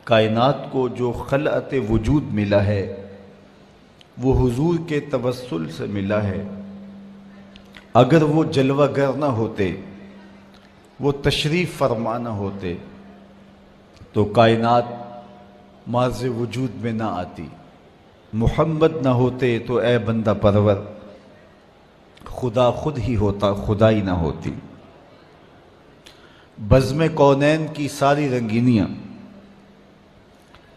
کائنات کو جو خلعت وجود ملا ہے وہ حضور کے توسل سے ملا ہے۔ اگر وہ جلوہ گر نہ ہوتے، وہ تشریف فرما نہ ہوتے تو کائنات مارز وجود میں نہ آتی۔ محمد نہ ہوتے تو اے بندہ پرور خدا خود ہی ہوتا، خدائی نہ ہوتی۔ بزم کونین کی ساری رنگینیاں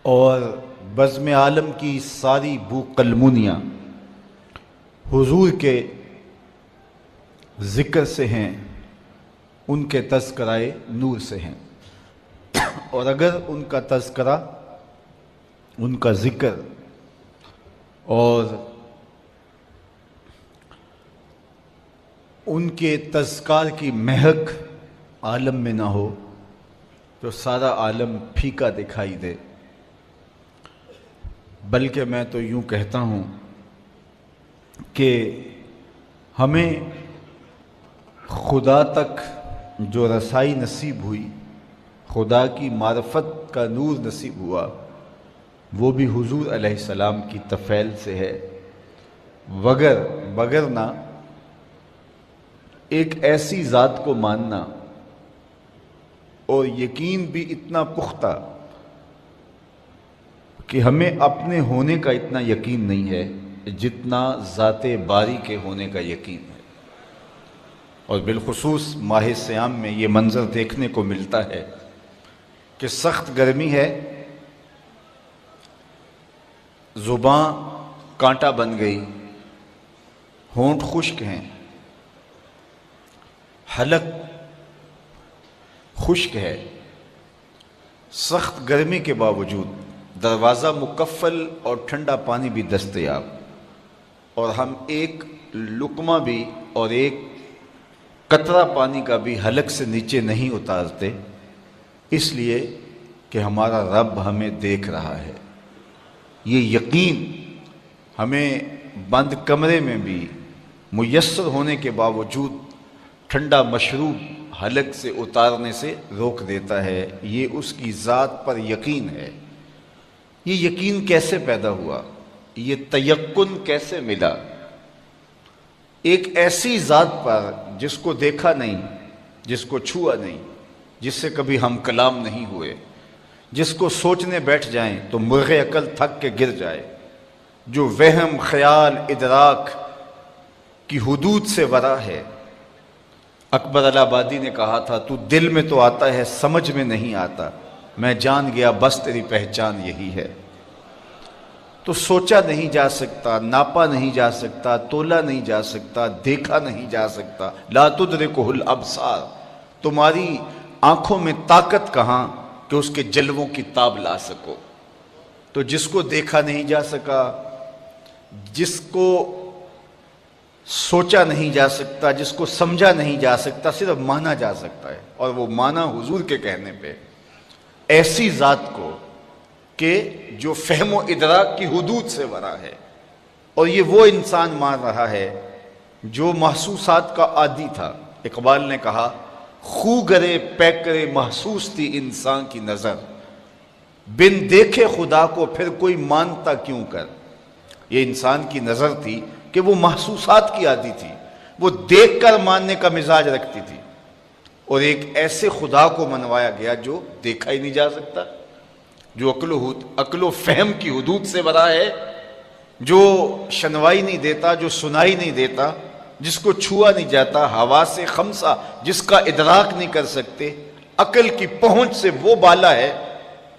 اور بزم عالم کی ساری بو قلمونیاں حضور کے ذکر سے ہیں، ان کے تذکرائے نور سے ہیں۔ اور اگر ان کا تذکرہ، ان کا ذکر اور ان کے تذکار کی مہک عالم میں نہ ہو تو سارا عالم پھیکا دکھائی دے۔ بلکہ میں تو یوں کہتا ہوں کہ ہمیں خدا تک جو رسائی نصیب ہوئی، خدا کی معرفت کا نور نصیب ہوا، وہ بھی حضور علیہ السلام کی تفعیل سے ہے۔ وگرنہ ایک ایسی ذات کو ماننا اور یقین بھی اتنا پختہ کہ ہمیں اپنے ہونے کا اتنا یقین نہیں ہے جتنا ذات باری کے ہونے کا یقین ہے۔ اور بالخصوص ماہ صیام میں یہ منظر دیکھنے کو ملتا ہے کہ سخت گرمی ہے، زباں کانٹا بن گئی، ہونٹ خشک ہیں، حلق خشک ہے۔ سخت گرمی کے باوجود دروازہ مکفل اور ٹھنڈا پانی بھی دستیاب، اور ہم ایک لقمہ بھی اور ایک قطرہ پانی کا بھی حلق سے نیچے نہیں اتارتے، اس لیے کہ ہمارا رب ہمیں دیکھ رہا ہے۔ یہ یقین ہمیں بند کمرے میں بھی میسر ہونے کے باوجود ٹھنڈا مشروب حلق سے اتارنے سے روک دیتا ہے۔ یہ اس کی ذات پر یقین ہے۔ یہ یقین کیسے پیدا ہوا؟ یہ تیقن کیسے ملا؟ ایک ایسی ذات پر جس کو دیکھا نہیں، جس کو چھوا نہیں، جس سے کبھی ہم کلام نہیں ہوئے، جس کو سوچنے بیٹھ جائیں تو مرغ عقل تھک کے گر جائے، جو وہم خیال ادراک کی حدود سے ورا ہے۔ اکبر الہ آبادی نے کہا تھا، تو دل میں تو آتا ہے سمجھ میں نہیں آتا، میں جان گیا بس تیری پہچان یہی ہے۔ تو سوچا نہیں جا سکتا، ناپا نہیں جا سکتا، تولا نہیں جا سکتا، دیکھا نہیں جا سکتا۔ لا تدرکہ الابصار، تمہاری آنکھوں میں طاقت کہاں کہ اس کے جلووں کی تاب لا سکو۔ تو جس کو دیکھا نہیں جا سکا، جس کو سوچا نہیں جا سکتا، جس کو سمجھا نہیں جا سکتا، صرف مانا جا سکتا ہے، اور وہ مانا حضور کے کہنے پہ۔ ایسی ذات کو کہ جو فہم و ادراک کی حدود سے ورا ہے، اور یہ وہ انسان مان رہا ہے جو محسوسات کا عادی تھا۔ اقبال نے کہا، خو گرے پیک کرے محسوس تھی انسان کی نظر، بن دیکھے خدا کو پھر کوئی مانتا کیوں کر۔ یہ انسان کی نظر تھی کہ وہ محسوسات کی عادی تھی، وہ دیکھ کر ماننے کا مزاج رکھتی تھی، اور ایک ایسے خدا کو منوایا گیا جو دیکھا ہی نہیں جا سکتا، جو عقل و فہم کی حدود سے بڑا ہے، جو شنوائی نہیں دیتا، جو سنائی نہیں دیتا، جس کو چھوا نہیں جاتا، حواس خمسہ جس کا ادراک نہیں کر سکتے، عقل کی پہنچ سے وہ بالا ہے،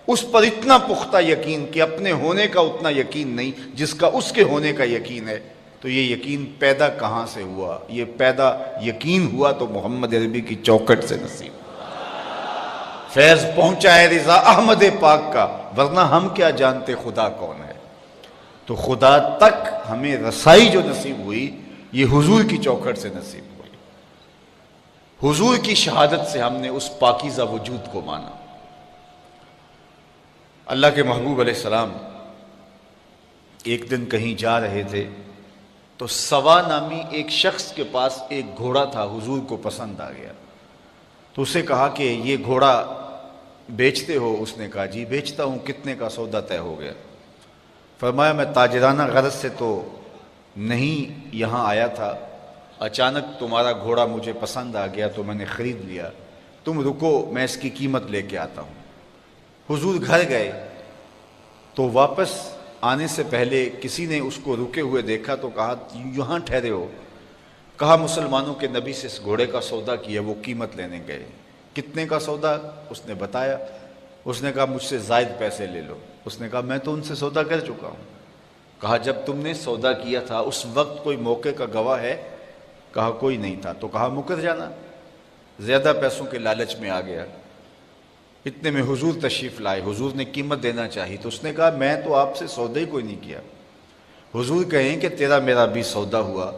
اس پر اتنا پختہ یقین کہ اپنے ہونے کا اتنا یقین نہیں جس کا اس کے ہونے کا یقین ہے۔ تو یہ یقین پیدا کہاں سے ہوا؟ یہ پیدا یقین ہوا تو محمد عربی کی چوکھٹ سے نصیب، فیض پہنچا ہے رضا احمد پاک کا، ورنہ ہم کیا جانتے خدا کون ہے۔ تو خدا تک ہمیں رسائی جو نصیب ہوئی، یہ حضور کی چوکھٹ سے نصیب ہوئی۔ حضور کی شہادت سے ہم نے اس پاکیزہ وجود کو مانا۔ اللہ کے محبوب علیہ السلام ایک دن کہیں جا رہے تھے تو سوا نامی ایک شخص کے پاس ایک گھوڑا تھا، حضور کو پسند آ گیا، تو اسے کہا کہ یہ گھوڑا بیچتے ہو؟ اس نے کہا جی بیچتا ہوں، کتنے کا سودا طے ہو گیا؟ فرمایا میں تاجرانہ غرض سے تو نہیں یہاں آیا تھا، اچانک تمہارا گھوڑا مجھے پسند آ گیا تو میں نے خرید لیا، تم رکو میں اس کی قیمت لے کے آتا ہوں۔ حضور گھر گئے تو واپس آنے سے پہلے کسی نے اس کو رکے ہوئے دیکھا تو کہا یہاں ٹھہرے ہو؟ کہا مسلمانوں کے نبی سے اس گھوڑے کا سودا کیا، وہ قیمت لینے گئے۔ کتنے کا سودا؟ اس نے بتایا۔ اس نے کہا مجھ سے زائد پیسے لے لو۔ اس نے کہا میں تو ان سے سودا کر چکا ہوں۔ کہا جب تم نے سودا کیا تھا اس وقت کوئی موقع کا گواہ ہے؟ کہا کوئی نہیں تھا۔ تو کہا مکر جانا، زیادہ پیسوں کے لالچ میں آ گیا۔ اتنے میں حضور تشریف لائے، حضور نے قیمت دینا چاہی تو اس نے کہا میں تو آپ سے سودا ہی کوئی نہیں کیا۔ حضور کہیں کہ تیرا میرا بھی سودا ہوا،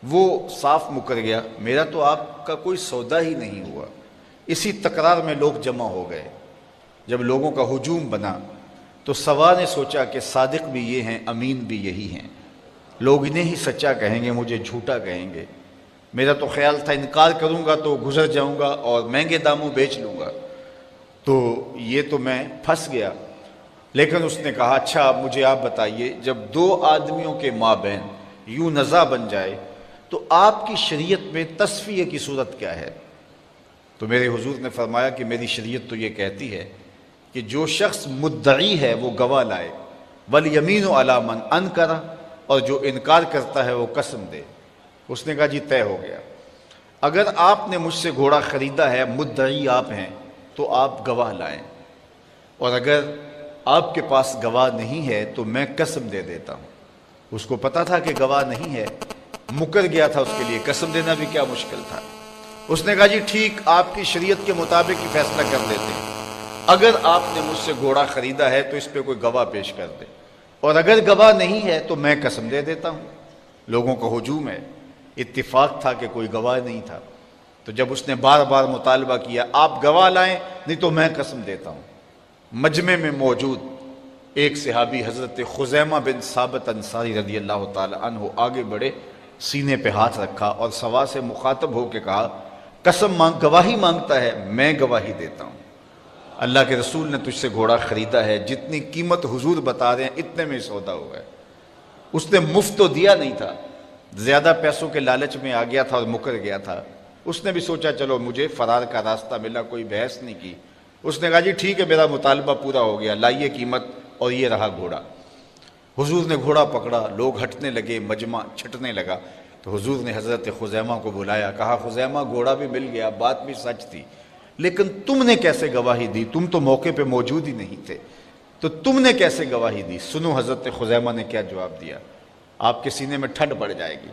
وہ صاف مکر گیا، میرا تو آپ کا کوئی سودا ہی نہیں ہوا۔ اسی تکرار میں لوگ جمع ہو گئے۔ جب لوگوں کا ہجوم بنا تو سوا نے سوچا کہ صادق بھی یہ ہیں، امین بھی یہی ہیں، لوگ انہیں ہی سچا کہیں گے، مجھے جھوٹا کہیں گے۔ میرا تو خیال تھا انکار کروں گا تو گزر جاؤں گا اور مہنگے داموں بیچ لوں گا، تو یہ تو میں پھنس گیا۔ لیکن اس نے کہا اچھا مجھے آپ بتائیے، جب دو آدمیوں کے مابین یوں نزاع بن جائے تو آپ کی شریعت میں تصفیہ کی صورت کیا ہے؟ تو میرے حضور نے فرمایا کہ میری شریعت تو یہ کہتی ہے کہ جو شخص مدعی ہے وہ گواہ لائے، والیمین علی من انکر، اور جو انکار کرتا ہے وہ قسم دے۔ اس نے کہا جی طے ہو گیا، اگر آپ نے مجھ سے گھوڑا خریدا ہے، مدعی آپ ہیں، تو آپ گواہ لائیں، اور اگر آپ کے پاس گواہ نہیں ہے تو میں قسم دے دیتا ہوں۔ اس کو پتا تھا کہ گواہ نہیں ہے، مکر گیا تھا، اس کے لیے قسم دینا بھی کیا مشکل تھا۔ اس نے کہا جی ٹھیک، آپ کی شریعت کے مطابق ہی فیصلہ کر دیتے ہیں، اگر آپ نے مجھ سے گھوڑا خریدا ہے تو اس پہ کوئی گواہ پیش کر دے، اور اگر گواہ نہیں ہے تو میں قسم دے دیتا ہوں۔ لوگوں کا ہجوم ہے، اتفاق تھا کہ کوئی گواہ نہیں تھا، تو جب اس نے بار بار مطالبہ کیا آپ گواہ لائیں نہیں تو میں قسم دیتا ہوں۔ مجمع میں موجود ایک صحابی حضرت خزیمہ بن ثابت انصاری رضی اللہ تعالی عنہ آگے بڑھے، سینے پہ ہاتھ رکھا اور سوا سے مخاطب ہو کے کہا قسم گواہی مانگتا ہے، میں گواہی دیتا ہوں۔ اللہ کے رسول نے تجھ سے گھوڑا خریدا ہے، جتنی قیمت حضور بتا رہے ہیں اتنے میں سودا ہوا ہے۔ اس نے مفت تو دیا نہیں تھا، زیادہ پیسوں کے لالچ میں آ گیا تھا اور مکر گیا تھا۔ اس نے بھی سوچا چلو مجھے فرار کا راستہ ملا، کوئی بحث نہیں کی۔ اس نے کہا جی ٹھیک ہے میرا مطالبہ پورا ہو گیا، لائیے قیمت، اور یہ رہا گھوڑا۔ حضور نے گھوڑا پکڑا، لوگ ہٹنے لگے، مجمع چھٹنے لگا، تو حضور نے حضرت خزیمہ کو بلایا، کہا خزیمہ گھوڑا بھی مل گیا، بات بھی سچ تھی، لیکن تم نے کیسے گواہی دی؟ تم تو موقع پہ موجود ہی نہیں تھے، تو تم نے کیسے گواہی دی؟ سنو حضرت خزیمہ نے کیا جواب دیا، آپ کے سینے میں ٹھنڈ پڑ جائے گی۔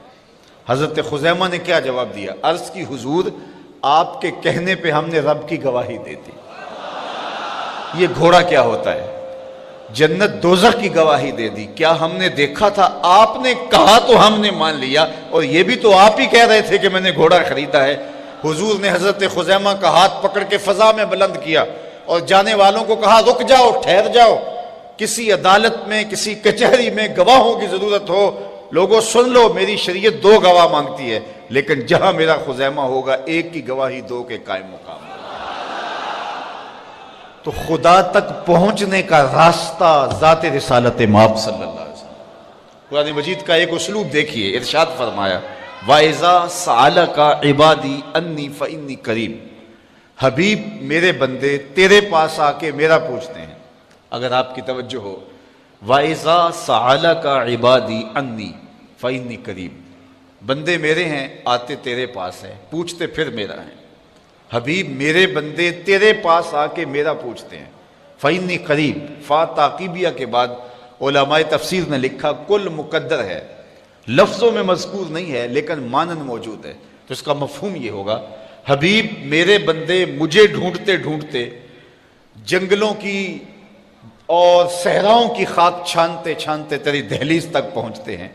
حضرت خزیمہ نے کیا جواب دیا؟ عرض کی حضور آپ کے کہنے پہ ہم نے رب کی گواہی دے دی۔ یہ گھوڑا کیا ہوتا ہے؟ جنت دوزخ کی گواہی دے دی۔ کیا ہم نے دیکھا تھا؟ آپ نے کہا تو ہم نے مان لیا، اور یہ بھی تو آپ ہی کہہ رہے تھے کہ میں نے گھوڑا خریدا ہے۔ حضور نے حضرت خزیمہ کا ہاتھ پکڑ کے فضا میں بلند کیا اور جانے والوں کو کہا رک جاؤ، ٹھہر جاؤ، کسی عدالت میں کسی کچہری میں گواہوں کی ضرورت ہو، لوگوں سن لو، میری شریعت دو گواہ مانگتی ہے، لیکن جہاں میرا خزیمہ ہوگا ایک کی گواہی دو کے قائم مقام ہوگا۔ تو خدا تک پہنچنے کا راستہ ذات رسالت مآب صلی اللہ علیہ وسلم۔ قرآن مجید کا ایک اسلوب دیکھیے، ارشاد فرمایا وَإِذَا سَأَلَكَ عِبَادِي أَنِّي فَإِنِّي قَرِيبٌ، حبیب میرے بندے تیرے پاس آ کے میرا پوچھتے ہیں۔ اگر آپ کی توجہ ہو، وَإِذَا سَأَلَكَ عِبَادِي أَنِّي فَإِنِّي قَرِيبٌ، بندے میرے ہیں، آتے تیرے پاس ہیں، پوچھتے پھر میرا ہیں۔ حبیب میرے بندے تیرے پاس آ کے میرا پوچھتے ہیں، فَإِنِّي قَرِيبٌ، فا تعقیبیہ کے بعد علماء تفسیر نے لکھا کل مقدر ہے، لفظوں میں مذکور نہیں ہے لیکن مانن موجود ہے، تو اس کا مفہوم یہ ہوگا حبیب میرے بندے مجھے ڈھونڈتے ڈھونڈتے جنگلوں کی اور صحراؤں کی خاک چھانتے چھانتے تیری دہلیز تک پہنچتے ہیں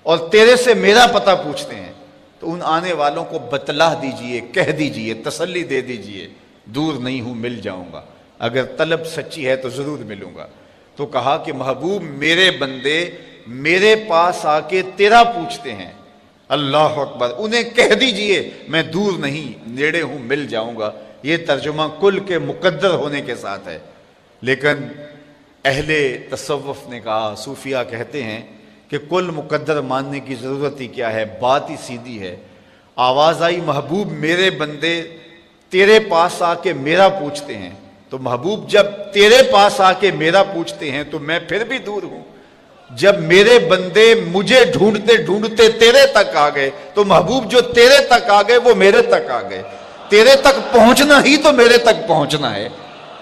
اور تیرے سے میرا پتہ پوچھتے ہیں، تو ان آنے والوں کو بتلا دیجئے، کہہ دیجئے، تسلی دے دیجئے، دور نہیں ہوں، مل جاؤں گا، اگر طلب سچی ہے تو ضرور ملوں گا۔ تو کہا کہ محبوب میرے بندے میرے پاس آ کے تیرا پوچھتے ہیں، اللہ اکبر، انہیں کہہ دیجئے میں دور نہیں، نیڑے ہوں، مل جاؤں گا، یہ ترجمہ کل کے مقدر ہونے کے ساتھ ہے، لیکن اہل تصوف نے کہا، صوفیہ کہتے ہیں کہ کل مقدر ماننے کی ضرورت ہی کیا ہے، بات ہی سیدھی ہے۔ آواز آئی محبوب میرے بندے تیرے پاس آ کے میرا پوچھتے ہیں، تو محبوب جب تیرے پاس آ کے میرا پوچھتے ہیں تو میں پھر بھی دور ہوں۔ جب میرے بندے مجھے ڈھونڈتے ڈھونڈتے تیرے تک آ گئے تو محبوب جو تیرے تک آ گئے وہ میرے تک آ گئے، تیرے تک پہنچنا ہی تو میرے تک پہنچنا ہے۔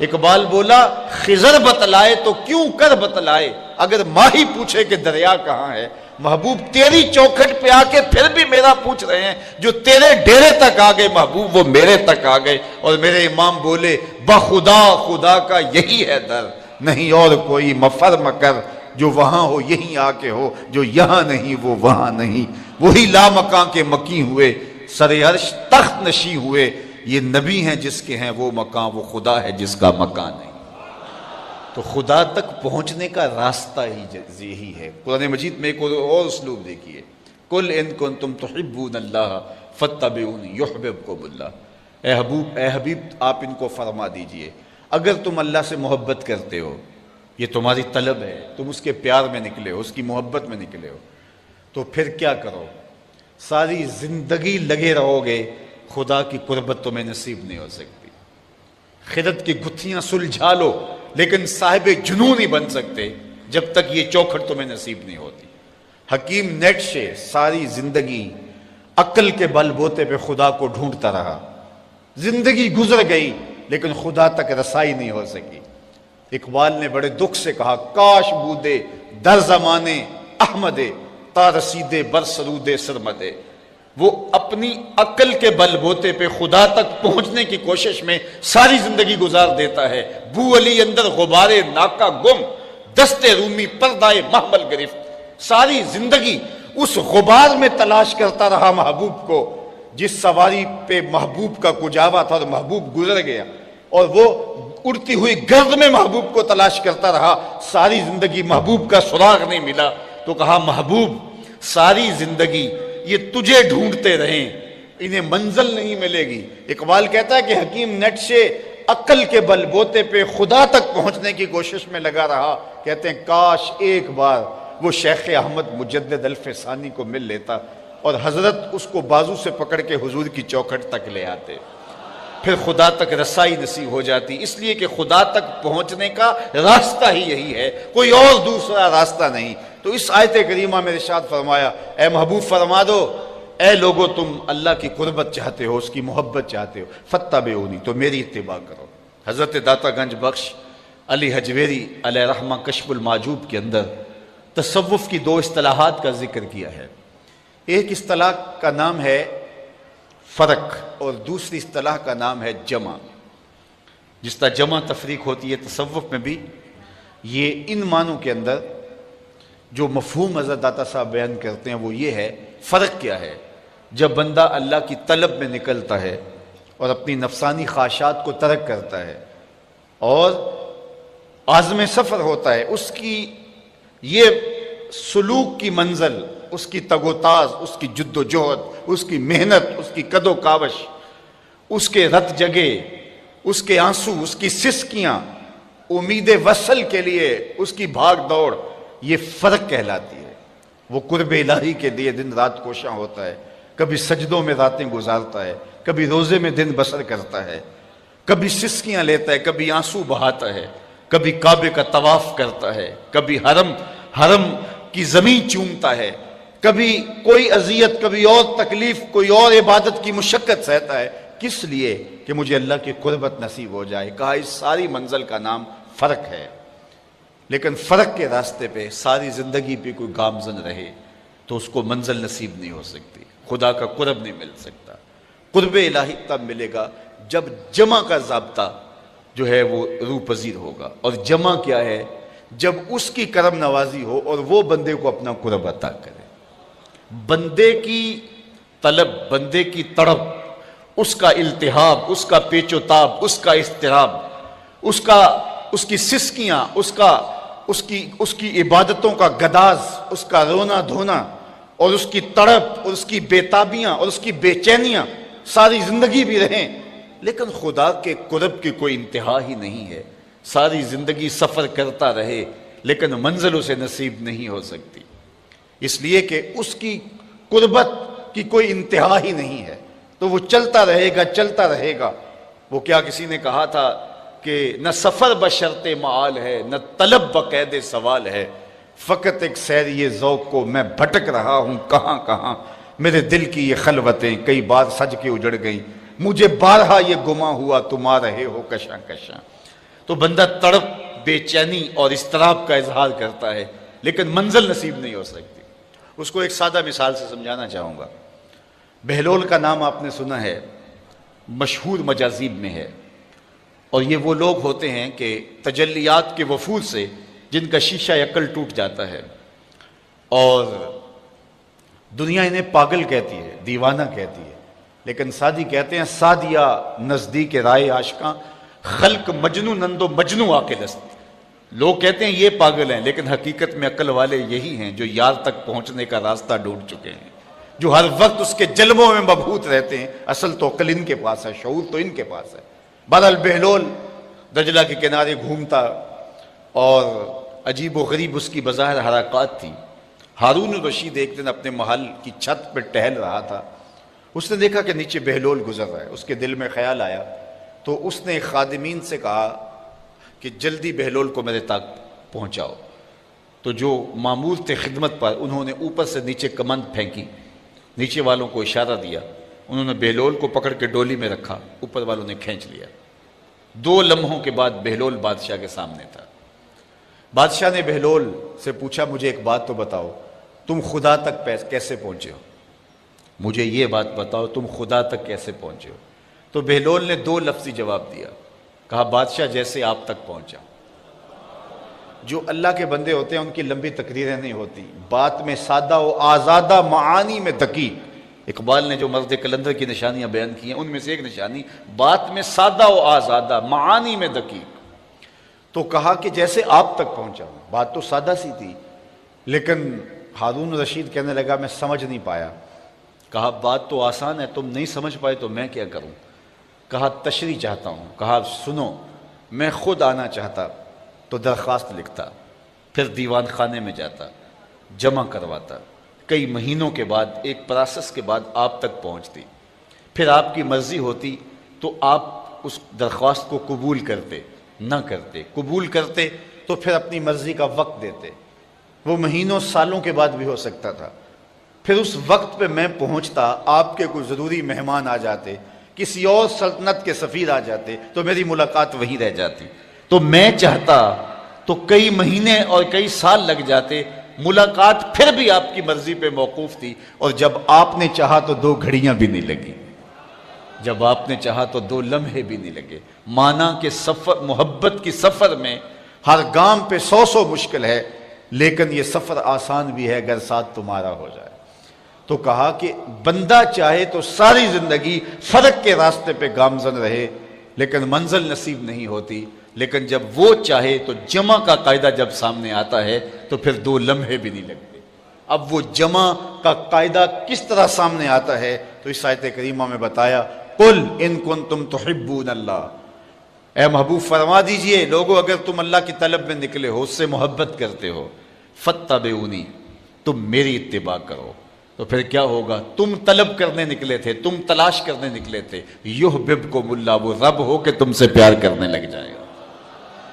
اقبال بولا خضر بتلائے تو کیوں کر بتلائے، اگر ماہی پوچھے کہ دریا کہاں ہے۔ محبوب تیری چوکھٹ پہ آ کے پھر بھی میرا پوچھ رہے ہیں، جو تیرے ڈیرے تک آ گئے محبوب وہ میرے تک آ گئے۔ اور میرے امام بولے بخدا خدا کا یہی ہے در، نہیں اور کوئی مفر مکر، جو وہاں ہو یہیں آ کے ہو، جو یہاں نہیں وہ وہاں نہیں۔ وہی لامکاں کے مکی ہوئے، سر عرش تخت نشی ہوئے، یہ نبی ہیں جس کے ہیں وہ مکان، وہ خدا ہے جس کا مکان نہیں۔ تو خدا تک پہنچنے کا راستہ ہی یہی ہے۔ قرآن مجید میں ایک اور اسلوب دیکھیے، قل ان کنتم تحبون اللہ فاتبعونی یحببکم اللہ۔ اے حبیب آپ ان کو فرما دیجئے اگر تم اللہ سے محبت کرتے ہو، یہ تمہاری طلب ہے، تم اس کے پیار میں نکلے ہو، اس کی محبت میں نکلے ہو، تو پھر کیا کرو؟ ساری زندگی لگے رہو گے، خدا کی قربت تمہیں نصیب نہیں ہو سکتی۔ خدت کی گتھیاں سلجھا لو لیکن صاحب جنون نہیں بن سکتے جب تک یہ چوکھٹ تمہیں نصیب نہیں ہوتی۔ حکیم نیٹشے ساری زندگی عقل کے بل بوتے پہ خدا کو ڈھونڈتا رہا، زندگی گزر گئی لیکن خدا تک رسائی نہیں ہو سکی۔ اقبال نے بڑے دکھ سے کہا کاش بودے در زمانے احمدے تا رسیدے بر سرود سرمدے۔ وہ اپنی عقل کے بل بوتے پہ خدا تک پہنچنے کی کوشش میں ساری زندگی گزار دیتا ہے۔ بو علی اندر غبار ناکا گم، دست رومی پردائے محمل گرفت۔ ساری زندگی اس غبار میں تلاش کرتا رہا محبوب کو، جس سواری پہ محبوب کا کجاوا تھا اور محبوب گزر گیا، اور وہ اڑتی ہوئی گرد میں محبوب کو تلاش کرتا رہا، ساری زندگی محبوب کا سراغ نہیں ملا۔ تو کہا محبوب ساری زندگی یہ تجھے ڈھونڈتے رہیں، انہیں منزل نہیں ملے گی۔ اقبال کہتا ہے کہ حکیم نیٹشے عقل کے بل بوتے پہ خدا تک پہنچنے کی کوشش میں لگا رہا، کہتے ہیں کاش ایک بار وہ شیخ احمد مجدد الف ثانی کو مل لیتا اور حضرت اس کو بازو سے پکڑ کے حضور کی چوکھٹ تک لے آتے، پھر خدا تک رسائی نصیب ہو جاتی۔ اس لیے کہ خدا تک پہنچنے کا راستہ ہی یہی ہے، کوئی اور دوسرا راستہ نہیں۔ تو اس آیت کریمہ میں ارشاد فرمایا اے محبوب فرما دو اے لوگو تم اللہ کی قربت چاہتے ہو، اس کی محبت چاہتے ہو، فاتبعونی تو میری اتباع کرو۔ حضرت داتا گنج بخش علی حجویری علیہ رحمہ کشف المعجوب کے اندر تصوف کی دو اصطلاحات کا ذکر کیا ہے۔ ایک اصطلاح کا نام ہے فرق اور دوسری اصطلاح کا نام ہے جمع۔ جس طرح جمع تفریق ہوتی ہے تصوف میں بھی یہ ان معنوں کے اندر جو مفہوم حضرت داتا صاحب بیان کرتے ہیں وہ یہ ہے۔ فرق کیا ہے؟ جب بندہ اللہ کی طلب میں نکلتا ہے اور اپنی نفسانی خواہشات کو ترک کرتا ہے اور عازم سفر ہوتا ہے، اس کی یہ سلوک کی منزل، اس کی تگ و تاز، اس کی جد و جہد، اس کی محنت، اس کی کد و کاوش، اس کے رت جگے، اس کے آنسو، اس کی سسکیاں، امید وصل کے لیے اس کی بھاگ دوڑ، یہ فرق کہلاتی ہے۔ وہ قرب الہی کے لیے دن رات کوشاں ہوتا ہے، کبھی سجدوں میں راتیں گزارتا ہے، کبھی روزے میں دن بسر کرتا ہے، کبھی سسکیاں لیتا ہے، کبھی آنسو بہاتا ہے، کبھی کعبے کا طواف کرتا ہے، کبھی حرم کی زمین چومتا ہے، کبھی کوئی اذیت، کبھی اور تکلیف، کوئی اور عبادت کی مشقت سہتا ہے، کس لیے کہ مجھے اللہ کی قربت نصیب ہو جائے۔ کہا اس ساری منزل کا نام فرق ہے۔ لیکن فرق کے راستے پہ ساری زندگی پہ کوئی گامزن رہے تو اس کو منزل نصیب نہیں ہو سکتی، خدا کا قرب نہیں مل سکتا۔ قرب الہی تب ملے گا جب جمع کا ضابطہ جو ہے وہ روح پذیر ہوگا۔ اور جمع کیا ہے؟ جب اس کی کرم نوازی ہو اور وہ بندے کو اپنا قرب عطا کرے۔ بندے کی طلب، بندے کی تڑپ، اس کا التہاب، اس کا پیچ و تاب، اس کا اضطراب، اس کی سسکیاں، اس کی عبادتوں کا گداز، اس کا رونا دھونا اور اس کی تڑپ اور اس کی بے تابیاں اور اس کی بے چینیاں ساری زندگی بھی رہیں، لیکن خدا کے قرب کی کوئی انتہا ہی نہیں ہے. ساری زندگی سفر کرتا رہے لیکن منزل اسے نصیب نہیں ہو سکتی، اس لیے کہ اس کی قربت کی کوئی انتہا ہی نہیں ہے. تو وہ چلتا رہے گا چلتا رہے گا. وہ کیا کسی نے کہا تھا کہ نہ سفر بشرط معال ہے، نہ طلب بقید سوال ہے، فقط ایک سیری ذوق کو میں بھٹک رہا ہوں کہاں کہاں. میرے دل کی یہ خلوتیں کئی بار سج کے اجڑ گئیں، مجھے بارہا یہ گما ہوا تم آ رہے ہو کشاں کشاں. تو بندہ تڑپ، بے چینی اور اضطراب کا اظہار کرتا ہے لیکن منزل نصیب نہیں ہو سکتی. اس کو ایک سادہ مثال سے سمجھانا چاہوں گا. بہلول کا نام آپ نے سنا ہے، مشہور مجاذیب میں ہے، اور یہ وہ لوگ ہوتے ہیں کہ تجلیات کے وفور سے جن کا شیشہ عقل ٹوٹ جاتا ہے، اور دنیا انہیں پاگل کہتی ہے، دیوانہ کہتی ہے، لیکن سادی کہتے ہیں سادیا نزدیک رائے عاشقاں خلق مجنو نندو مجنو عاقل است. لوگ کہتے ہیں یہ پاگل ہیں، لیکن حقیقت میں عقل والے یہی ہیں جو یار تک پہنچنے کا راستہ ڈھونڈ چکے ہیں، جو ہر وقت اس کے جلووں میں مبہوت رہتے ہیں. اصل تو عقل ان کے پاس ہے، شعور تو ان کے پاس ہے. بہرحال بہلول دجلہ کے کنارے گھومتا اور عجیب و غریب اس کی بظاہر حرکات تھی. ہارون الرشید ایک دن اپنے محل کی چھت پہ ٹہل رہا تھا. اس نے دیکھا کہ نیچے بہلول گزر رہا ہے. اس کے دل میں خیال آیا تو اس نے خادمین سے کہا کہ جلدی بہلول کو میرے تک پہنچاؤ. تو جو مامور تھے خدمت پر، انہوں نے اوپر سے نیچے کمند پھینکی، نیچے والوں کو اشارہ دیا، انہوں نے بہلول کو پکڑ کے ڈولی میں رکھا، اوپر والوں نے کھینچ لیا. 2 لمحوں کے بعد بہلول بادشاہ کے سامنے تھا. بادشاہ نے بہلول سے پوچھا مجھے ایک بات تو بتاؤ، تم خدا تک کیسے پہنچے ہو؟ مجھے یہ بات بتاؤ تم خدا تک کیسے پہنچے ہو؟ تو بہلول نے 2 لفظی جواب دیا. کہا بادشاہ جیسے آپ تک پہنچا. جو اللہ کے بندے ہوتے ہیں ان کی لمبی تقریریں نہیں ہوتی، بات میں سادہ و آزادہ، معانی میں دقیق. اقبال نے جو مرد کلندر کی نشانیاں بیان کی ہیں ان میں سے ایک نشانی بات میں سادہ و آزادہ، معانی میں دقیق. تو کہا کہ جیسے آپ تک پہنچا ہوں. بات تو سادہ سی تھی، لیکن ہارون رشید کہنے لگا میں سمجھ نہیں پایا. کہا بات تو آسان ہے، تم نہیں سمجھ پائے تو میں کیا کروں؟ کہا تشریح چاہتا ہوں. کہا سنو، میں خود آنا چاہتا تو درخواست لکھتا، پھر دیوان خانے میں جاتا، جمع کرواتا، کئی مہینوں کے بعد ایک پروسیس کے بعد آپ تک پہنچتی، پھر آپ کی مرضی ہوتی تو آپ اس درخواست کو قبول کرتے، نہ کرتے، قبول کرتے تو پھر اپنی مرضی کا وقت دیتے. وہ مہینوں سالوں کے بعد بھی ہو سکتا تھا. پھر اس وقت پہ میں پہنچتا، آپ کے کوئی ضروری مہمان آ جاتے، کسی اور سلطنت کے سفیر آ جاتے تو میری ملاقات وہیں رہ جاتی. تو میں چاہتا تو کئی مہینے اور کئی سال لگ جاتے، ملاقات پھر بھی آپ کی مرضی پہ موقوف تھی. اور جب آپ نے چاہا تو 2 گھڑیاں بھی نہیں لگی، جب آپ نے چاہا تو 2 لمحے بھی نہیں لگے. مانا کہ سفر، محبت کی سفر میں ہر گام پہ 100 مشکل ہے، لیکن یہ سفر آسان بھی ہے اگر ساتھ تمہارا ہو جائے. تو کہا کہ بندہ چاہے تو ساری زندگی فرق کے راستے پہ گامزن رہے لیکن منزل نصیب نہیں ہوتی، لیکن جب وہ چاہے تو جمع کا قاعدہ جب سامنے آتا ہے تو پھر 2 لمحے بھی نہیں لگتے. اب وہ جمع کا قاعدہ کس طرح سامنے آتا ہے تو اس آیت کریمہ میں بتایا قل ان کنتم تحبون اللہ. اے محبوب فرما دیجئے لوگو اگر تم اللہ کی طلب میں نکلے ہو، اس سے محبت کرتے ہو، فاتبعونی، تم میری اتباع کرو. تو پھر کیا ہوگا؟ تم طلب کرنے نکلے تھے، تم تلاش کرنے نکلے تھے، یحببکم اللہ، وہ رب ہو کہ تم سے پیار کرنے لگ جائے گا.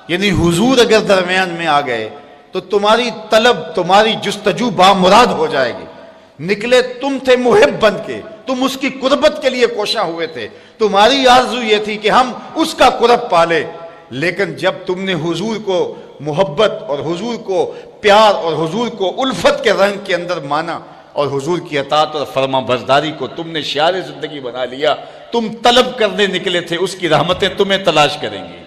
یعنی حضور اگر درمیان میں آ گئے تو تمہاری طلب، تمہاری جستجو بامراد ہو جائے گی. نکلے تم تھے محب بن کے، تم اس کی قربت کے لیے کوشاں ہوئے تھے، تمہاری آرزو یہ تھی کہ ہم اس کا قرب پالے. لیکن جب تم نے حضور کو محبت اور حضور کو پیار اور حضور کو الفت کے رنگ کے اندر مانا اور حضور کی اطاعت اور فرما برداری کو تم نے شعار زندگی بنا لیا، تم طلب کرنے نکلے تھے، اس کی رحمتیں تمہیں تلاش کریں گی،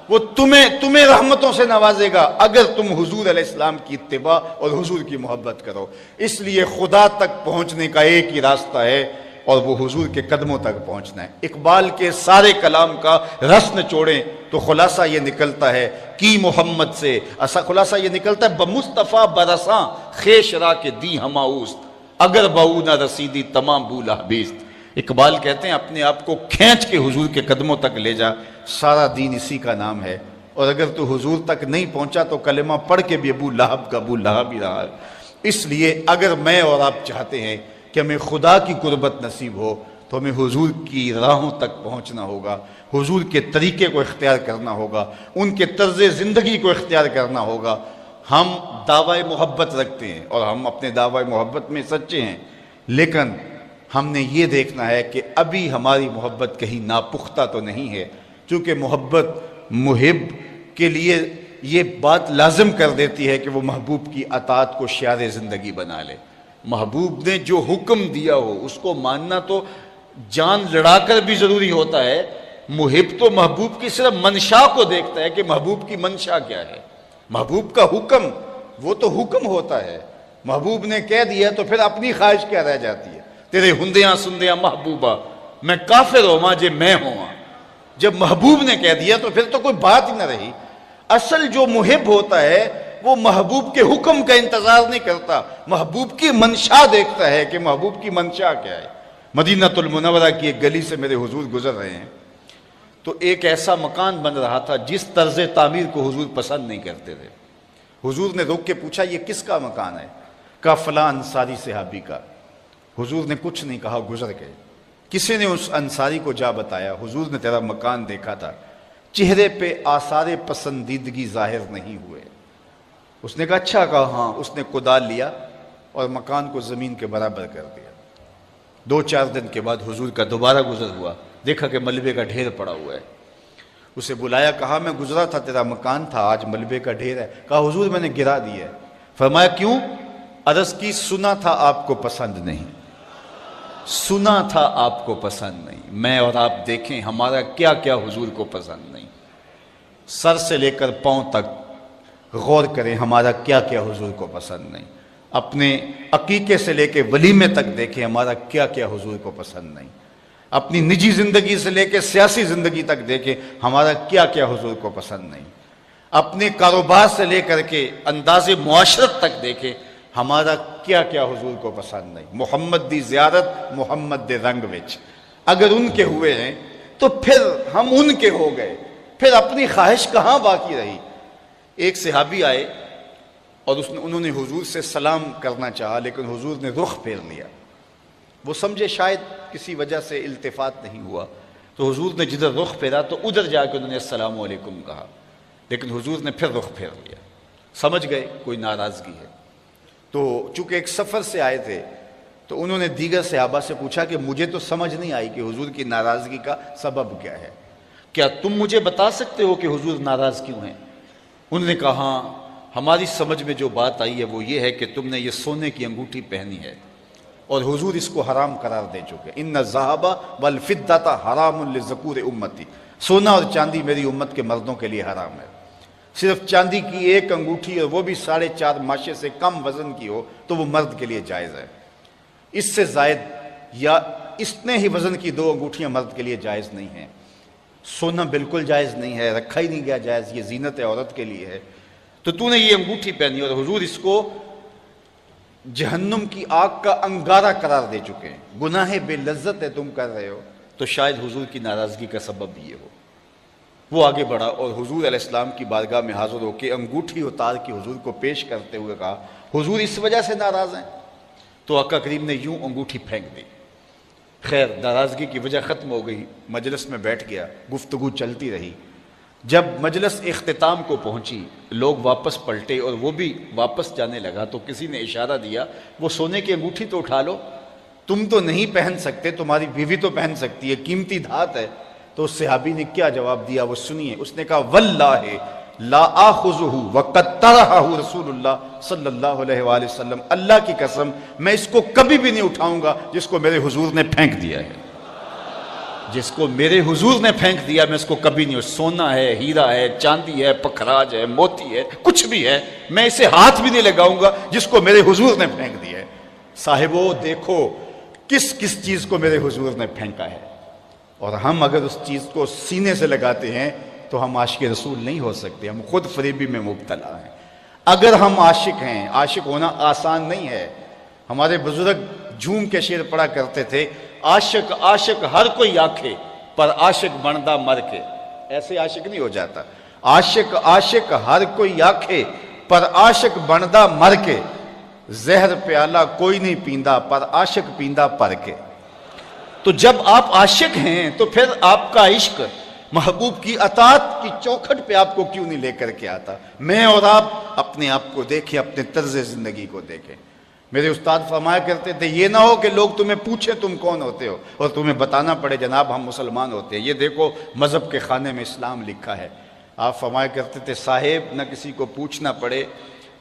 وہ تمہیں رحمتوں سے نوازے گا اگر تم حضور علیہ السلام کی اتباع اور حضور کی محبت کرو. اس لیے خدا تک پہنچنے کا ایک ہی راستہ ہے اور وہ حضور کے قدموں تک پہنچنا ہے. اقبال کے سارے کلام کا رس نچوڑیں تو خلاصہ یہ نکلتا ہے کی محمد سے، خلاصہ یہ نکلتا ہے بمصطفیٰ برساں خیش را کے دی ہما اوست، اگر بہو نہ رسیدی تمام بولا بیست. اقبال کہتے ہیں اپنے آپ کو کھینچ کے حضور کے قدموں تک لے جا، سارا دین اسی کا نام ہے، اور اگر تو حضور تک نہیں پہنچا تو کلمہ پڑھ کے بھی ابو لہب کا ابو لہب ہی رہا ہے۔ اس لیے اگر میں اور آپ چاہتے ہیں کہ ہمیں خدا کی قربت نصیب ہو تو ہمیں حضور کی راہوں تک پہنچنا ہوگا، حضور کے طریقے کو اختیار کرنا ہوگا، ان کے طرز زندگی کو اختیار کرنا ہوگا۔ ہم دعوی محبت رکھتے ہیں اور ہم اپنے دعوی محبت میں سچے ہیں، لیکن ہم نے یہ دیکھنا ہے کہ ابھی ہماری محبت کہیں ناپختہ تو نہیں ہے، چونکہ محبت محب کے لیے یہ بات لازم کر دیتی ہے کہ وہ محبوب کی اطاعت کو شعار زندگی بنا لے۔ محبوب نے جو حکم دیا ہو اس کو ماننا تو جان لڑا کر بھی ضروری ہوتا ہے۔ محب تو محبوب کی صرف منشا کو دیکھتا ہے کہ محبوب کی منشا کیا ہے۔ محبوب کا حکم وہ تو حکم ہوتا ہے، محبوب نے کہہ دیا تو پھر اپنی خواہش کیا رہ جاتی ہے؟ تیرے ہندیاں سندیاں محبوبہ میں کافر ہوا جے میں ہوا۔ جب محبوب نے کہہ دیا تو پھر تو کوئی بات ہی نہ رہی۔ اصل جو محب ہوتا ہے وہ محبوب کے حکم کا انتظار نہیں کرتا، محبوب کی منشا دیکھتا ہے کہ محبوب کی منشا کیا ہے۔ مدینہ المنورہ کی ایک گلی سے میرے حضور گزر رہے ہیں تو ایک ایسا مکان بن رہا تھا جس طرز تعمیر کو حضور پسند نہیں کرتے تھے۔ حضور نے روک کے پوچھا یہ کس کا مکان ہے؟ کہا فلاں انصاری صحابی کا۔ حضور نے کچھ نہیں کہا، گزر گئے۔ کسی نے اس انصاری کو جا بتایا حضور نے تیرا مکان دیکھا تھا، چہرے پہ آثار پسندیدگی ظاہر نہیں ہوئے۔ اس نے کہا اچھا، کہا ہاں۔ اس نے کدال لیا اور مکان کو زمین کے برابر کر دیا۔ 2-4 دن کے بعد حضور کا دوبارہ گزر ہوا، دیکھا کہ ملبے کا ڈھیر پڑا ہوا ہے۔ اسے بلایا، کہا میں گزرا تھا تیرا مکان تھا، آج ملبے کا ڈھیر ہے۔ کہا حضور میں نے گرا دیا ہے۔ فرمایا کیوں؟ عرض کی سنا تھا آپ کو پسند نہیں، سنا تھا آپ کو پسند نہیں۔ میں اور آپ دیکھیں ہمارا کیا کیا حضور کو پسند نہیں، سر سے لے کر پاؤں تک غور کریں ہمارا کیا کیا حضور کو پسند نہیں۔ اپنے عقیقے سے لے کے ولیمے تک دیکھیں ہمارا کیا کیا حضور کو پسند نہیں۔ اپنی نجی زندگی سے لے کے سیاسی زندگی تک دیکھیں ہمارا کیا کیا حضور کو پسند نہیں۔ اپنے کاروبار سے لے کر کے انداز معاشرت تک دیکھیں ہمارا کیا کیا حضور کو پسند نہیں۔ محمد دی زیارت محمد دے رنگ وچ اگر ان کے ہوئے ہیں تو پھر ہم ان کے ہو گئے، پھر اپنی خواہش کہاں باقی رہی؟ ایک صحابی آئے اور انہوں نے حضور سے سلام کرنا چاہا لیکن حضور نے رخ پھیر لیا۔ وہ سمجھے شاید کسی وجہ سے التفات نہیں ہوا، تو حضور نے جدھر رخ پھیرا تو ادھر جا کے انہوں نے السلام علیکم کہا، لیکن حضور نے پھر رخ پھیر لیا۔ سمجھ گئے کوئی ناراضگی ہے۔ تو چونکہ ایک سفر سے آئے تھے تو انہوں نے دیگر صحابہ سے پوچھا کہ مجھے تو سمجھ نہیں آئی کہ حضور کی ناراضگی کا سبب کیا ہے، کیا تم مجھے بتا سکتے ہو کہ حضور ناراض کیوں ہیں؟ انہوں نے کہا ہاں، ہماری سمجھ میں جو بات آئی ہے وہ یہ ہے کہ تم نے یہ سونے کی انگوٹھی پہنی ہے اور حضور اس کو حرام قرار دے چکے۔ ان الذهب والفضة حرام لذکور امتی، سونا اور چاندی میری امت کے مردوں کے لیے حرام ہے۔ صرف چاندی کی ایک انگوٹھی اور وہ بھی 4.5 ماشے سے کم وزن کی ہو تو وہ مرد کے لیے جائز ہے، اس سے زائد یا اتنے ہی وزن کی 2 انگوٹھیاں مرد کے لیے جائز نہیں ہیں۔ سونا بالکل جائز نہیں ہے، رکھا ہی نہیں گیا جائز، یہ زینت عورت کے لیے ہے۔ تو نے یہ انگوٹھی پہنی اور حضور اس کو جہنم کی آگ کا انگارہ قرار دے چکے ہیں، گناہ بے لذت ہے تم کر رہے ہو، تو شاید حضور کی ناراضگی کا سبب بھی یہ ہو۔ وہ آگے بڑھا اور حضور علیہ السلام کی بارگاہ میں حاضر ہو کے انگوٹھی اتار کے حضور کو پیش کرتے ہوئے کہا حضور اس وجہ سے ناراض ہیں؟ تو آقا کریم نے یوں انگوٹھی پھینک دی۔ خیر ناراضگی کی وجہ ختم ہو گئی، مجلس میں بیٹھ گیا، گفتگو چلتی رہی۔ جب مجلس اختتام کو پہنچی لوگ واپس پلٹے اور وہ بھی واپس جانے لگا تو کسی نے اشارہ دیا وہ سونے کی انگوٹھی تو اٹھا لو، تم تو نہیں پہن سکتے، تمہاری بیوی تو پہن سکتی ہے، قیمتی دھات ہے۔ تو اس صحابی نے کیا جواب دیا وہ سنیے۔ اس نے کہا واللہ لا آخذہ وقد طرحہ رسول اللہ صلی اللہ علیہ وآلہ وسلم، اللہ کی قسم میں اس کو کبھی بھی نہیں اٹھاؤں گا جس کو میرے حضور نے پھینک دیا ہے، جس کو میرے حضور نے پھینک دیا میں اس کو کبھی نہیں، سونا ہے، ہیرا ہے، چاندی ہے، پکھراج ہے، موتی ہے، کچھ بھی ہے، میں اسے ہاتھ بھی نہیں لگاؤں گا جس کو میرے حضور نے پھینک دیا ہے۔ صاحبو دیکھو کس کس چیز کو میرے حضور نے پھینکا ہے، اور ہم اگر اس چیز کو سینے سے لگاتے ہیں تو ہم عاشق رسول نہیں ہو سکتے، ہم خود فریبی میں مبتلا ہیں۔ اگر ہم عاشق ہیں، عاشق ہونا آسان نہیں ہے۔ ہمارے بزرگ جھوم کے شعر پڑھا کرتے تھے، عاشق عاشق ہر کوئی آکھے پر عاشق بندا مر کے، ایسے عاشق نہیں ہو جاتا۔ عاشق عاشق ہر کوئی آکھے پر عاشق بندا مر کے، زہر پیالہ کوئی نہیں پیندا پر عاشق پیندا پر کے۔ تو جب آپ عاشق ہیں تو پھر آپ کا عشق محبوب کی اطاعت کی چوکھٹ پہ آپ کو کیوں نہیں لے کر کے آتا؟ میں اور آپ اپنے آپ کو دیکھیں، اپنے طرز زندگی کو دیکھیں۔ میرے استاد فرمایا کرتے تھے یہ نہ ہو کہ لوگ تمہیں پوچھیں تم کون ہوتے ہو اور تمہیں بتانا پڑے جناب ہم مسلمان ہوتے ہیں، یہ دیکھو مذہب کے خانے میں اسلام لکھا ہے۔ آپ فرمایا کرتے تھے صاحب نہ کسی کو پوچھنا پڑے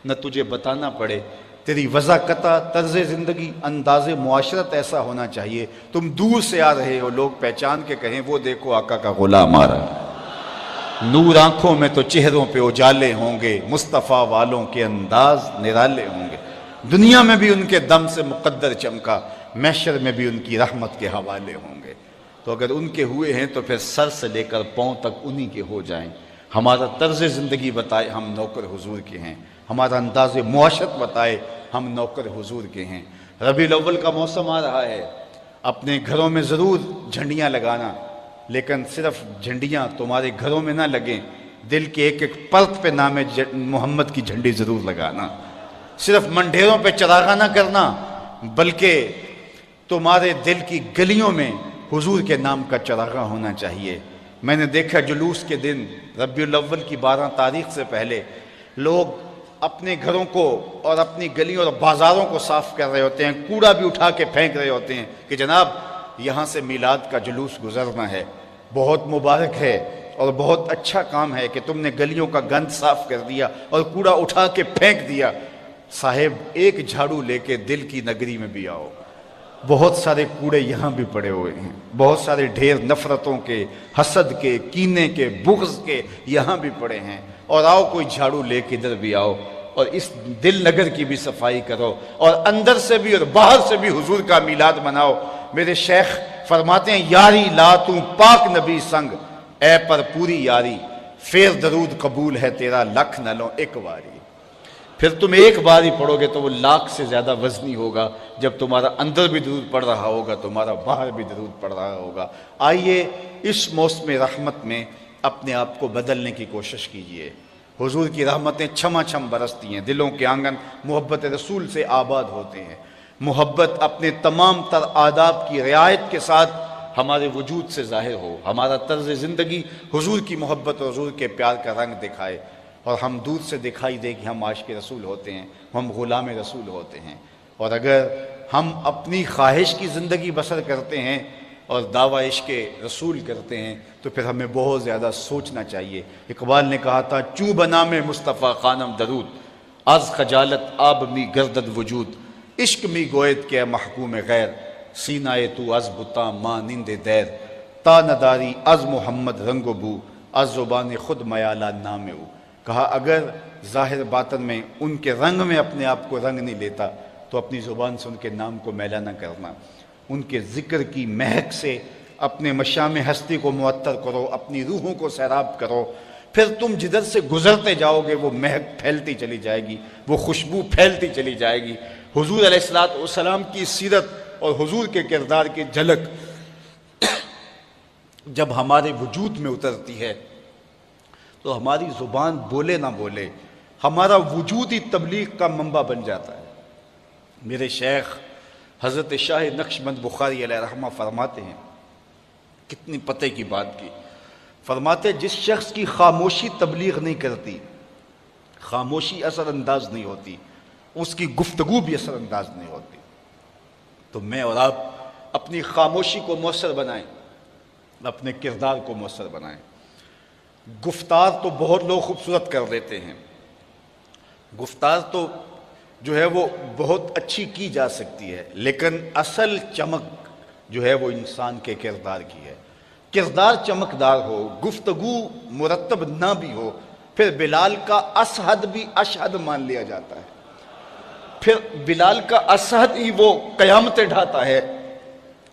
نہ تجھے بتانا پڑے، تیری وضاحت طرز زندگی انداز معاشرت ایسا ہونا چاہیے تم دور سے آ رہے ہو لوگ پہچان کے کہیں وہ دیکھو آقا کا غلام آ رہا ہے۔ نور آنکھوں میں تو چہروں پہ اجالے ہوں گے، مصطفیٰ والوں کے انداز نرالے ہوں گے، دنیا میں بھی ان کے دم سے مقدر چمکا، محشر میں بھی ان کی رحمت کے حوالے ہوں گے۔ تو اگر ان کے ہوئے ہیں تو پھر سر سے لے کر پاؤں تک انہی کے ہو جائیں۔ ہمارا طرز زندگی بتائے ہم نوکر حضور کے ہیں، ہمارا انداز معاشرت بتائے ہم نوکر حضور کے ہیں۔ ربیع الاول کا موسم آ رہا ہے، اپنے گھروں میں ضرور جھنڈیاں لگانا، لیکن صرف جھنڈیاں تمہارے گھروں میں نہ لگیں، دل کے ایک ایک پرت پہ نام محمد کی جھنڈی ضرور لگانا۔ صرف منڈیروں پہ چراغاں نہ کرنا، بلکہ تمہارے دل کی گلیوں میں حضور کے نام کا چراغاں ہونا چاہیے۔ میں نے دیکھا جلوس کے دن ربیع الاول کی 12 تاریخ سے پہلے لوگ اپنے گھروں کو اور اپنی گلیوں اور بازاروں کو صاف کر رہے ہوتے ہیں، کوڑا بھی اٹھا کے پھینک رہے ہوتے ہیں کہ جناب یہاں سے میلاد کا جلوس گزرنا ہے۔ بہت مبارک ہے اور بہت اچھا کام ہے کہ تم نے گلیوں کا گند صاف کر دیا اور کوڑا اٹھا کے پھینک دیا۔ صاحب ایک جھاڑو لے کے دل کی نگری میں بھی آؤ، بہت سارے کوڑے یہاں بھی پڑے ہوئے ہیں، بہت سارے ڈھیر نفرتوں کے، حسد کے، کینے کے، بغض کے یہاں بھی پڑے ہیں، اور آؤ کوئی جھاڑو لے کے ادھر بھی آؤ اور اس دل نگر کی بھی صفائی کرو اور اندر سے بھی اور باہر سے بھی حضور کا میلاد مناؤ۔ میرے شیخ فرماتے ہیں یاری لا تو پاک نبی سنگ، اے پر پوری یاری پھر درود قبول ہے تیرا لکھ نہ لو ایک باری۔ پھر تم ایک بار ہی پڑھو گے تو وہ لاکھ سے زیادہ وزنی ہوگا، جب تمہارا اندر بھی درود پڑھ رہا ہوگا تمہارا باہر بھی درود پڑھ رہا ہوگا۔ آئیے اس موسم رحمت میں اپنے آپ کو بدلنے کی کوشش کیجئے۔ حضور کی رحمتیں چھما چھم برستی ہیں، دلوں کے آنگن محبت رسول سے آباد ہوتے ہیں۔ محبت اپنے تمام تر آداب کی رعایت کے ساتھ ہمارے وجود سے ظاہر ہو، ہمارا طرز زندگی حضور کی محبت اور حضور کے پیار کا رنگ دکھائے، اور ہم دور سے دکھائی دے کہ ہم عاشق رسول ہوتے ہیں، ہم غلام رسول ہوتے ہیں۔ اور اگر ہم اپنی خواہش کی زندگی بسر کرتے ہیں اور دعویٰ عشق رسول کرتے ہیں تو پھر ہمیں بہت زیادہ سوچنا چاہیے۔ اقبال نے کہا تھا چوں بنا میں مصطفیٰ خانم درود، از خجالت آب می گردد وجود، عشق می گوید کہ محکوم غیر، سینہ تو از بتا مانند دیر، تا نداری از محمد رنگ و بو، از زبان خود میالہ نام او۔ کہا اگر ظاہر باطن میں ان کے رنگ میں اپنے آپ کو رنگ نہیں لیتا تو اپنی زبان سے ان کے نام کو میلہ نہ کرنا، ان کے ذکر کی مہک سے اپنے مشام ہستی کو معطر کرو، اپنی روحوں کو سیراب کرو، پھر تم جدھر سے گزرتے جاؤ گے وہ مہک پھیلتی چلی جائے گی، وہ خوشبو پھیلتی چلی جائے گی۔ حضور علیہ السلام کی سیرت اور حضور کے کردار کی جھلک جب ہمارے وجود میں اترتی ہے تو ہماری زبان بولے نہ بولے ہمارا وجود ہی تبلیغ کا منبع بن جاتا ہے۔ میرے شیخ حضرت شاہ نقشبند بخاری علیہ رحمہ فرماتے ہیں، کتنی پتے کی بات کی، فرماتے جس شخص کی خاموشی تبلیغ نہیں کرتی، خاموشی اثر انداز نہیں ہوتی، اس کی گفتگو بھی اثر انداز نہیں ہوتی۔ تو میں اور آپ اپنی خاموشی کو مؤثر بنائیں، اپنے کردار کو مؤثر بنائیں۔ گفتار تو بہت لوگ خوبصورت کر دیتے ہیں، گفتار تو جو ہے وہ بہت اچھی کی جا سکتی ہے، لیکن اصل چمک جو ہے وہ انسان کے کردار کی ہے۔ کردار چمکدار ہو، گفتگو مرتب نہ بھی ہو، پھر بلال کا اشہد بھی اشہد مان لیا جاتا ہے، پھر بلال کا اشہد ہی وہ قیامتیں ڈھاتا ہے،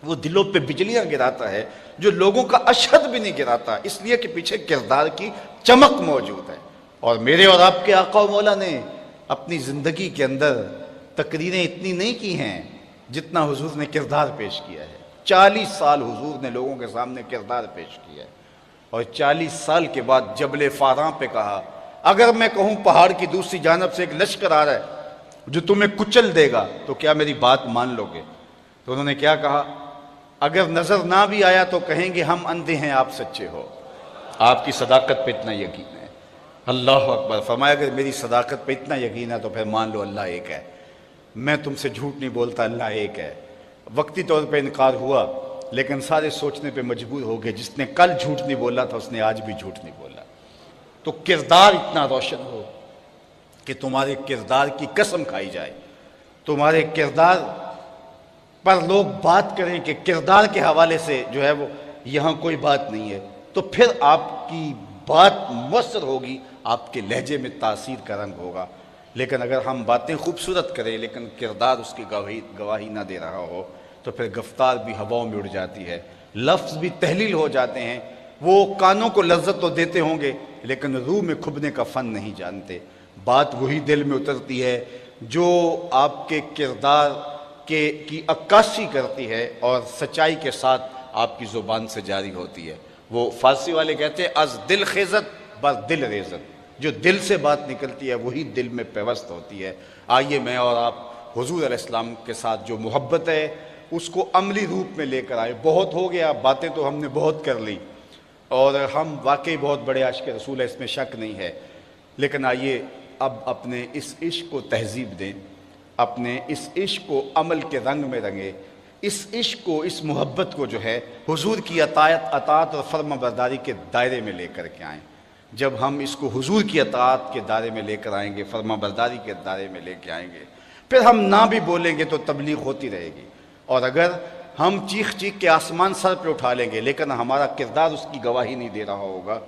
وہ دلوں پہ بجلیاں گراتا ہے جو لوگوں کا اشہد بھی نہیں گراتا، اس لیے کہ پیچھے کردار کی چمک موجود ہے۔ اور میرے اور آپ کے آقا و مولا نے اپنی زندگی کے اندر تقریریں اتنی نہیں کی ہیں جتنا حضور نے کردار پیش کیا ہے۔ 40 سال حضور نے لوگوں کے سامنے کردار پیش کیا ہے، اور 40 سال کے بعد جبل فاراں پہ کہا اگر میں کہوں پہاڑ کی دوسری جانب سے ایک لشکر آ رہا ہے جو تمہیں کچل دے گا تو کیا میری بات مان لو گے؟ تو انہوں نے کیا کہا؟ اگر نظر نہ بھی آیا تو کہیں گے ہم اندھے ہیں، آپ سچے ہو۔ آپ کی صداقت پہ اتنا یقین ہے۔ اللہ اکبر۔ فرمایا اگر میری صداقت پہ اتنا یقین ہے تو پھر مان لو اللہ ایک ہے، میں تم سے جھوٹ نہیں بولتا، اللہ ایک ہے۔ وقتی طور پہ انکار ہوا، لیکن سارے سوچنے پہ مجبور ہو گئے، جس نے کل جھوٹ نہیں بولا تھا اس نے آج بھی جھوٹ نہیں بولا۔ تو کردار اتنا روشن ہو کہ تمہارے کردار کی قسم کھائی جائے، تمہارے کردار پر لوگ بات کریں کہ کردار کے حوالے سے جو ہے وہ یہاں کوئی بات نہیں ہے، تو پھر آپ کی بات مؤثر ہوگی، آپ کے لہجے میں تاثیر کا رنگ ہوگا۔ لیکن اگر ہم باتیں خوبصورت کریں لیکن کردار اس کی گواہی نہ دے رہا ہو تو پھر گفتار بھی ہواؤں میں اڑ جاتی ہے، لفظ بھی تحلیل ہو جاتے ہیں، وہ کانوں کو لذت تو دیتے ہوں گے لیکن روح میں کھبنے کا فن نہیں جانتے۔ بات وہی دل میں اترتی ہے جو آپ کے کردار کی عکاسی کرتی ہے اور سچائی کے ساتھ آپ کی زبان سے جاری ہوتی ہے۔ وہ فارسی والے کہتے ہیں از دل خیزت بر دل ریزت، جو دل سے بات نکلتی ہے وہی دل میں پیوست ہوتی ہے۔ آئیے میں اور آپ حضور علیہ السلام کے ساتھ جو محبت ہے اس کو عملی روپ میں لے کر آئے۔ بہت ہو گیا، باتیں تو ہم نے بہت کر لی اور ہم واقعی بہت بڑے عاشق رسول ہیں، اس میں شک نہیں ہے، لیکن آئیے اب اپنے اس عشق کو تہذیب دیں، اپنے اس عشق کو عمل کے رنگ میں رنگیں، اس عشق کو، اس محبت کو جو ہے حضور کی اطاعت اور فرما برداری کے دائرے میں لے کر کے آئیں۔ جب ہم اس کو حضور کی اطاعت کے دائرے میں لے کر آئیں گے، فرما برداری کے دائرے میں لے کے آئیں گے، پھر ہم نہ بھی بولیں گے تو تبلیغ ہوتی رہے گی۔ اور اگر ہم چیخ چیخ کے آسمان سر پہ اٹھا لیں گے لیکن ہمارا کردار اس کی گواہی نہیں دے رہا ہوگا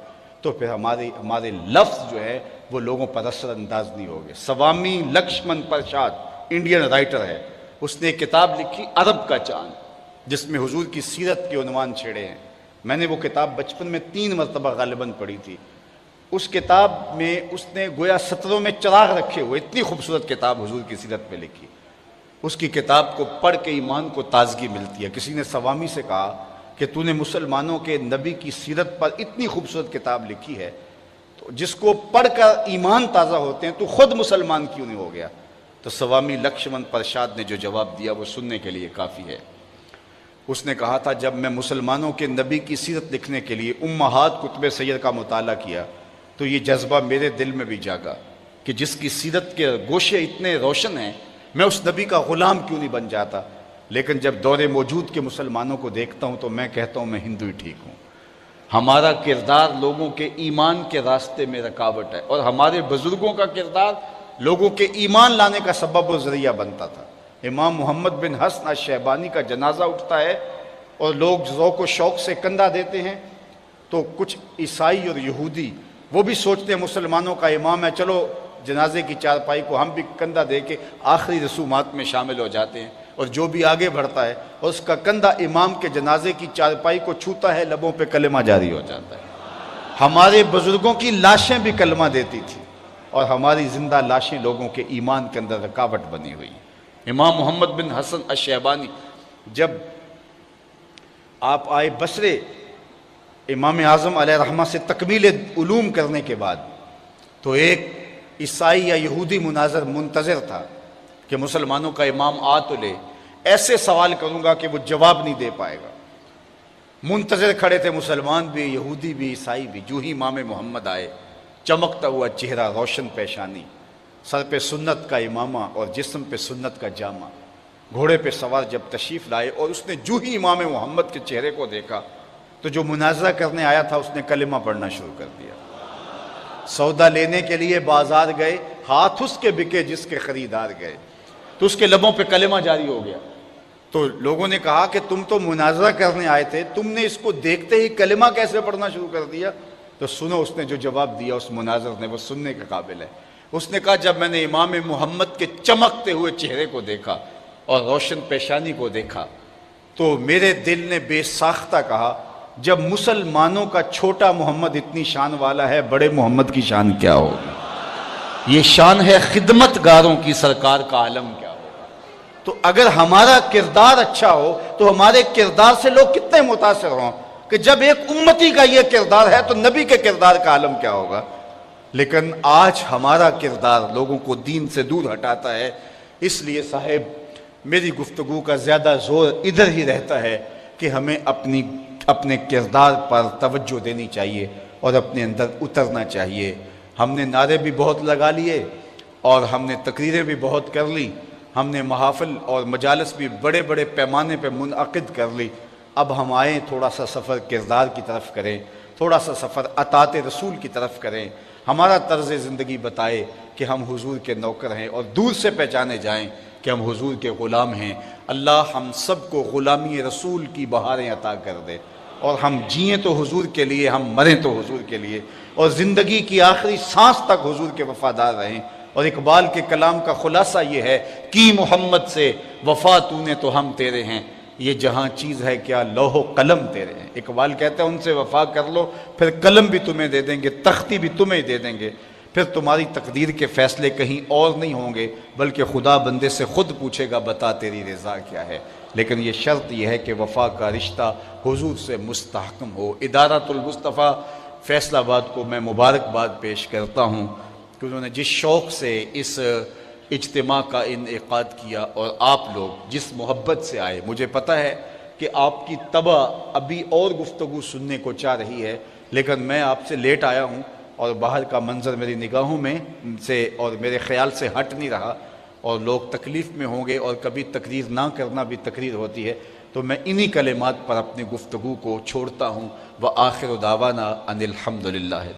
تو پھر ہمارے لفظ جو ہے وہ لوگوں پر اثر انداز نہیں ہوگے۔ سوامی لکشمن پرساد انڈین رائٹر ہے، اس نے ایک کتاب لکھی عرب کا چاند، جس میں حضور کی سیرت کے عنوان چھیڑے ہیں۔ میں نے وہ کتاب بچپن میں 3 مرتبہ غالباً پڑھی تھی۔ اس کتاب میں اس نے گویا سطروں میں چراغ رکھے ہوئے اتنی خوبصورت کتاب حضور کی سیرت پہ لکھی۔ اس کی کتاب کو پڑھ کے ایمان کو تازگی ملتی ہے۔ کسی نے سوامی سے کہا کہ تو نے مسلمانوں کے نبی کی سیرت پر اتنی خوبصورت کتاب لکھی ہے تو جس کو پڑھ کر ایمان تازہ ہوتے ہیں، تو خود مسلمان کیوں نہیں ہو گیا؟ تو سوامی لکشمن پرساد نے جو جواب دیا وہ سننے کے لیے کافی ہے۔ اس نے کہا تھا جب میں مسلمانوں کے نبی کی سیرت لکھنے کے لیے امہات کتب سید کا مطالعہ کیا تو یہ جذبہ میرے دل میں بھی جاگا کہ جس کی سیرت کے گوشے اتنے روشن ہیں، میں اس نبی کا غلام کیوں نہیں بن جاتا؟ لیکن جب دور موجود کے مسلمانوں کو دیکھتا ہوں تو میں کہتا ہوں میں ہندو ہی ٹھیک ہوں۔ ہمارا کردار لوگوں کے ایمان کے راستے میں رکاوٹ ہے، اور ہمارے بزرگوں کا کردار لوگوں کے ایمان لانے کا سبب و ذریعہ بنتا تھا۔ امام محمد بن حسن الشیبانی کا جنازہ اٹھتا ہے اور لوگ ذوق و شوق سے کندھا دیتے ہیں، تو کچھ عیسائی اور یہودی وہ بھی سوچتے ہیں مسلمانوں کا امام ہے، چلو جنازے کی چارپائی کو ہم بھی کندھا دے کے آخری رسومات میں شامل ہو جاتے ہیں، اور جو بھی آگے بڑھتا ہے اور اس کا کندھا امام کے جنازے کی چارپائی کو چھوتا ہے، لبوں پہ کلمہ جاری ہو جاتا ہے۔ ہمارے بزرگوں کی لاشیں بھی کلمہ دیتی تھی اور ہماری زندہ لاشیں لوگوں کے ایمان کے اندر رکاوٹ بنی ہوئی۔ امام محمد بن حسن الشیبانی جب آپ آئے بصرے امام اعظم علیہ رحمہ سے تکمیل علوم کرنے کے بعد، تو ایک عیسائی یا یہودی مناظر منتظر تھا کہ مسلمانوں کا امام آ تو لے، ایسے سوال کروں گا کہ وہ جواب نہیں دے پائے گا۔ منتظر کھڑے تھے مسلمان بھی، یہودی بھی، عیسائی بھی۔ جو ہی امام محمد آئے، چمکتا ہوا چہرہ، روشن پیشانی، سر پہ سنت کا امامہ اور جسم پہ سنت کا جامہ، گھوڑے پہ سوار جب تشریف لائے، اور اس نے جو ہی امام محمد کے چہرے کو دیکھا تو جو مناظرہ کرنے آیا تھا اس نے کلمہ پڑھنا شروع کر دیا۔ سودا لینے کے لیے بازار گئے، ہاتھ اس کے بکے جس کے خریدار گئے، تو اس کے لبوں پہ کلمہ جاری ہو گیا۔ تو لوگوں نے کہا کہ تم تو مناظرہ کرنے آئے تھے، تم نے اس کو دیکھتے ہی کلمہ کیسے پڑھنا شروع کر دیا؟ تو سنو اس نے جو جواب دیا اس مناظر نے، وہ سننے کے قابل ہے۔ اس نے کہا جب میں نے امام محمد کے چمکتے ہوئے چہرے کو دیکھا اور روشن پیشانی کو دیکھا تو میرے دل نے بے ساختہ کہا جب مسلمانوں کا چھوٹا محمد اتنی شان والا ہے، بڑے محمد کی شان کیا ہوگی؟ یہ شان ہے خدمت گاروں کی، سرکار کا عالم کیا ہوگا؟ تو اگر ہمارا کردار اچھا ہو تو ہمارے کردار سے لوگ کتنے متاثر ہوں کہ جب ایک امتی کا یہ کردار ہے تو نبی کے کردار کا عالم کیا ہوگا۔ لیکن آج ہمارا کردار لوگوں کو دین سے دور ہٹاتا ہے۔ اس لیے صاحب میری گفتگو کا زیادہ زور ادھر ہی رہتا ہے کہ ہمیں اپنے کردار پر توجہ دینی چاہیے اور اپنے اندر اترنا چاہیے۔ ہم نے نعرے بھی بہت لگا لیے اور ہم نے تقریریں بھی بہت کر لی، ہم نے محافل اور مجالس بھی بڑے بڑے پیمانے پہ منعقد کر لی۔ اب ہم آئیں تھوڑا سا سفر کردار کی طرف کریں، تھوڑا سا سفر اطاعت رسول کی طرف کریں، ہمارا طرز زندگی بتائے کہ ہم حضور کے نوکر ہیں اور دور سے پہچانے جائیں کہ ہم حضور کے غلام ہیں۔ اللہ ہم سب کو غلامی رسول کی بہاریں عطا کر دے، اور ہم جئیں تو حضور کے لیے، ہم مریں تو حضور کے لیے، اور زندگی کی آخری سانس تک حضور کے وفادار رہیں۔ اور اقبال کے کلام کا خلاصہ یہ ہے کہ محمد سے وفا تو نے تو ہم تیرے ہیں، یہ جہاں چیز ہے کیا لوح و قلم تیرے ہیں۔ اقبال کہتا ہے ان سے وفا کر لو، پھر قلم بھی تمہیں دے دیں گے، تختی بھی تمہیں دے دیں گے، پھر تمہاری تقدیر کے فیصلے کہیں اور نہیں ہوں گے، بلکہ خدا بندے سے خود پوچھے گا بتا تیری رضا کیا ہے۔ لیکن یہ شرط یہ ہے کہ وفا کا رشتہ حضور سے مستحکم ہو۔ ادارۃ المصطفیٰ فیصل آباد کو میں مبارکباد پیش کرتا ہوں کہ انہوں نے جس شوق سے اس اجتماع کا انعقاد کیا اور آپ لوگ جس محبت سے آئے۔ مجھے پتہ ہے کہ آپ کی طبع ابھی اور گفتگو سننے کو چاہ رہی ہے، لیکن میں آپ سے لیٹ آیا ہوں اور باہر کا منظر میری نگاہوں میں سے اور میرے خیال سے ہٹ نہیں رہا، اور لوگ تکلیف میں ہوں گے، اور کبھی تقریر نہ کرنا بھی تقریر ہوتی ہے، تو میں انہی کلمات پر اپنی گفتگو کو چھوڑتا ہوں۔ وآخر دعوانا ان الحمد للہ۔